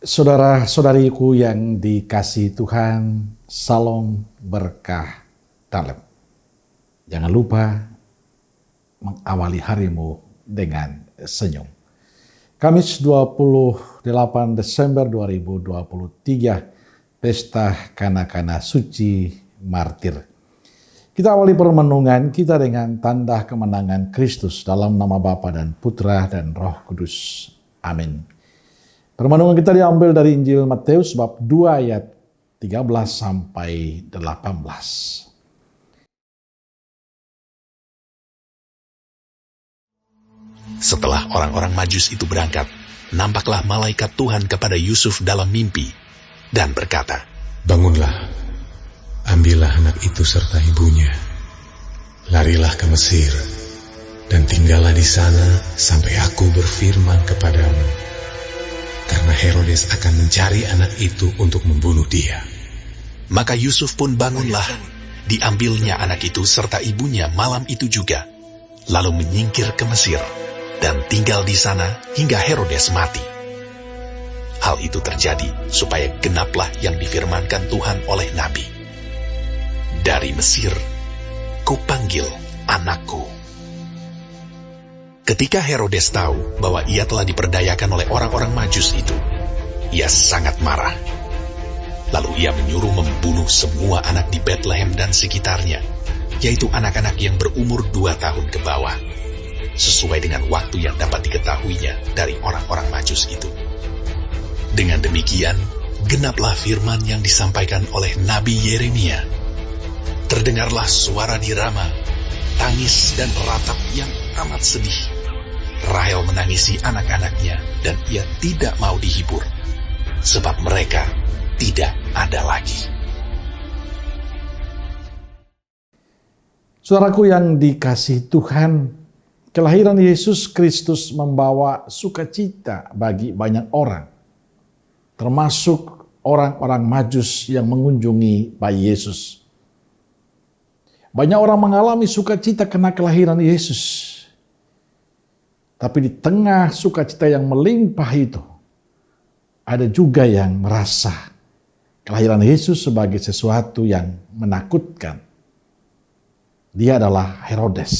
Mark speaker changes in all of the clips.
Speaker 1: Saudara-saudariku yang dikasihi Tuhan, salam berkah dalam. Jangan lupa mengawali harimu dengan senyum. Kamis 28 Desember 2023, Pesta Kanak-kanak Suci Martir. Kita awali permenungan kita dengan tanda kemenangan Kristus dalam nama Bapa dan Putra dan Roh Kudus. Amin. Permenungan kita diambil dari Injil Matius bab 2 ayat 13 sampai 18.
Speaker 2: Setelah orang-orang Majus itu berangkat, nampaklah malaikat Tuhan kepada Yusuf dalam mimpi dan berkata,
Speaker 3: "Bangunlah, ambillah anak itu serta ibunya, larilah ke Mesir, dan tinggallah di sana sampai aku berfirman kepadamu. Karena Herodes akan mencari anak itu untuk membunuh dia."
Speaker 2: Maka Yusuf pun bangunlah, diambilnya anak itu serta ibunya malam itu juga, lalu menyingkir ke Mesir, dan tinggal di sana hingga Herodes mati. Hal itu terjadi supaya genaplah yang difirmankan Tuhan oleh Nabi. "Dari Mesir, kupanggil anakku." Ketika Herodes tahu bahwa ia telah diperdayakan oleh orang-orang Majus itu, ia sangat marah. Lalu ia menyuruh membunuh semua anak di Betlehem dan sekitarnya, yaitu anak-anak yang berumur 2 tahun ke bawah, sesuai dengan waktu yang dapat diketahuinya dari orang-orang Majus itu. Dengan demikian, genaplah firman yang disampaikan oleh Nabi Yeremia. Terdengarlah suara di Rama, tangis dan ratap yang amat sedih. Rahel menangisi anak-anaknya dan ia tidak mau dihibur, sebab mereka tidak ada lagi.
Speaker 1: Saudaraku yang dikasihi Tuhan, kelahiran Yesus Kristus membawa sukacita bagi banyak orang, termasuk orang-orang Majus yang mengunjungi bayi Yesus. Banyak orang mengalami sukacita karena kelahiran Yesus. Tapi di tengah sukacita yang melimpah itu, ada juga yang merasa kelahiran Yesus sebagai sesuatu yang menakutkan. Dia adalah Herodes.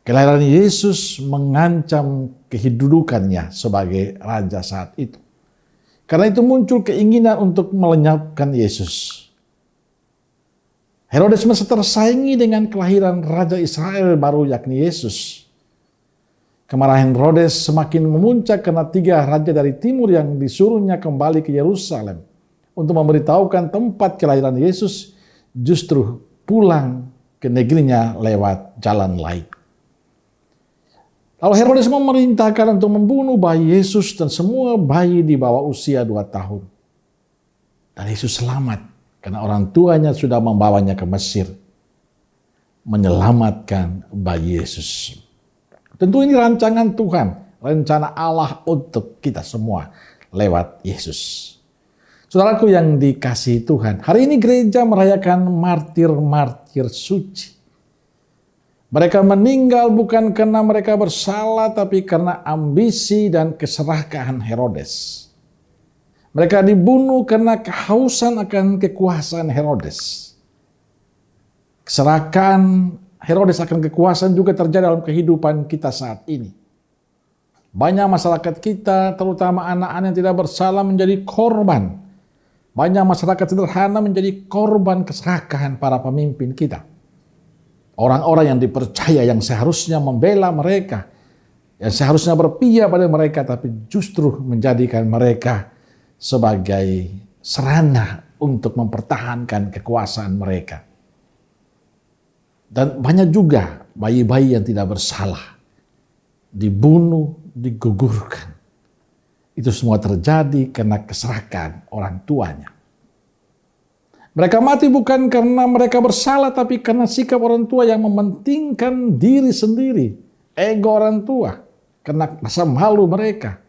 Speaker 1: Kelahiran Yesus mengancam kehidupannya sebagai raja saat itu. Karena itu muncul keinginan untuk melenyapkan Yesus. Herodes masih tersaingi dengan kelahiran Raja Israel baru yakni Yesus. Kemarahan Herodes semakin memuncak karena 3 raja dari timur yang disuruhnya kembali ke Yerusalem untuk memberitahukan tempat kelahiran Yesus justru pulang ke negerinya lewat jalan lain. Lalu Herodes memerintahkan untuk membunuh bayi Yesus dan semua bayi di bawah usia 2 tahun. Dan Yesus selamat karena orang tuanya sudah membawanya ke Mesir, menyelamatkan bayi Yesus. Tentu ini rancangan Tuhan, rencana Allah untuk kita semua lewat Yesus. Saudaraku yang dikasihi Tuhan, hari ini gereja merayakan martir-martir suci. Mereka meninggal bukan karena mereka bersalah, tapi karena ambisi dan keserakahan Herodes. Mereka dibunuh karena kehausan akan kekuasaan Herodes. Keserakahan Herodes akan kekuasaan juga terjadi dalam kehidupan kita saat ini. Banyak masyarakat kita, terutama anak-anak yang tidak bersalah, menjadi korban. Banyak masyarakat sederhana menjadi korban keserakahan para pemimpin kita. Orang-orang yang dipercaya, yang seharusnya membela mereka, yang seharusnya berpihak pada mereka, tapi justru menjadikan mereka sebagai sarana untuk mempertahankan kekuasaan mereka. Dan banyak juga bayi-bayi yang tidak bersalah dibunuh, digugurkan. Itu semua terjadi karena keserakahan orang tuanya. Mereka mati bukan karena mereka bersalah, tapi karena sikap orang tua yang mementingkan diri sendiri, ego orang tua, karena rasa malu mereka.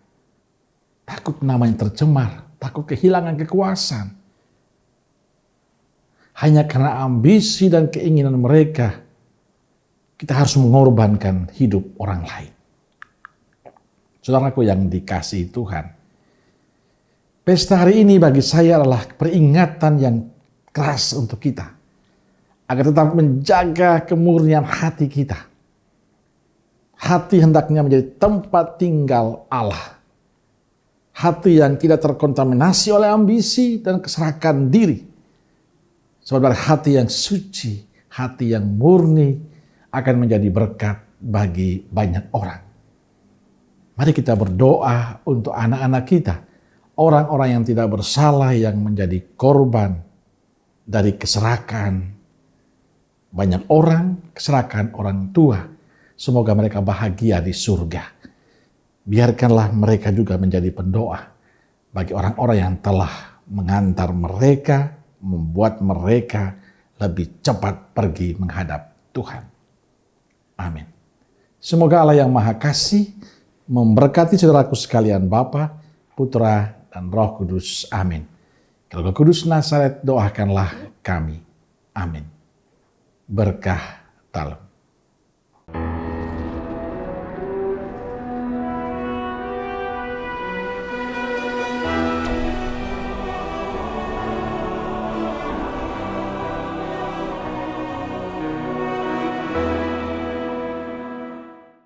Speaker 1: Takut namanya tercemar, takut kehilangan kekuasaan. Hanya karena ambisi dan keinginan mereka, kita harus mengorbankan hidup orang lain. Saudaraku yang dikasihi Tuhan, Pesta hari ini bagi saya adalah peringatan yang keras untuk kita, agar tetap menjaga kemurnian hati kita. Hati hendaknya menjadi tempat tinggal Allah. Hati yang tidak terkontaminasi oleh ambisi dan keserakahan diri. Sebab hati yang suci, hati yang murni akan menjadi berkat bagi banyak orang. Mari kita berdoa untuk anak-anak kita, orang-orang yang tidak bersalah yang menjadi korban dari keserakahan banyak orang, keserakahan orang tua. Semoga mereka bahagia di surga. Biarkanlah mereka juga menjadi pendoa bagi orang-orang yang telah mengantar mereka, membuat mereka lebih cepat pergi menghadap Tuhan. Amin. Semoga Allah yang Maha Kasih memberkati saudaraku sekalian, Bapa, Putra, dan Roh Kudus. Amin. Kalau Roh Kudus Nazaret, doakanlah kami. Amin. Berkah dalam.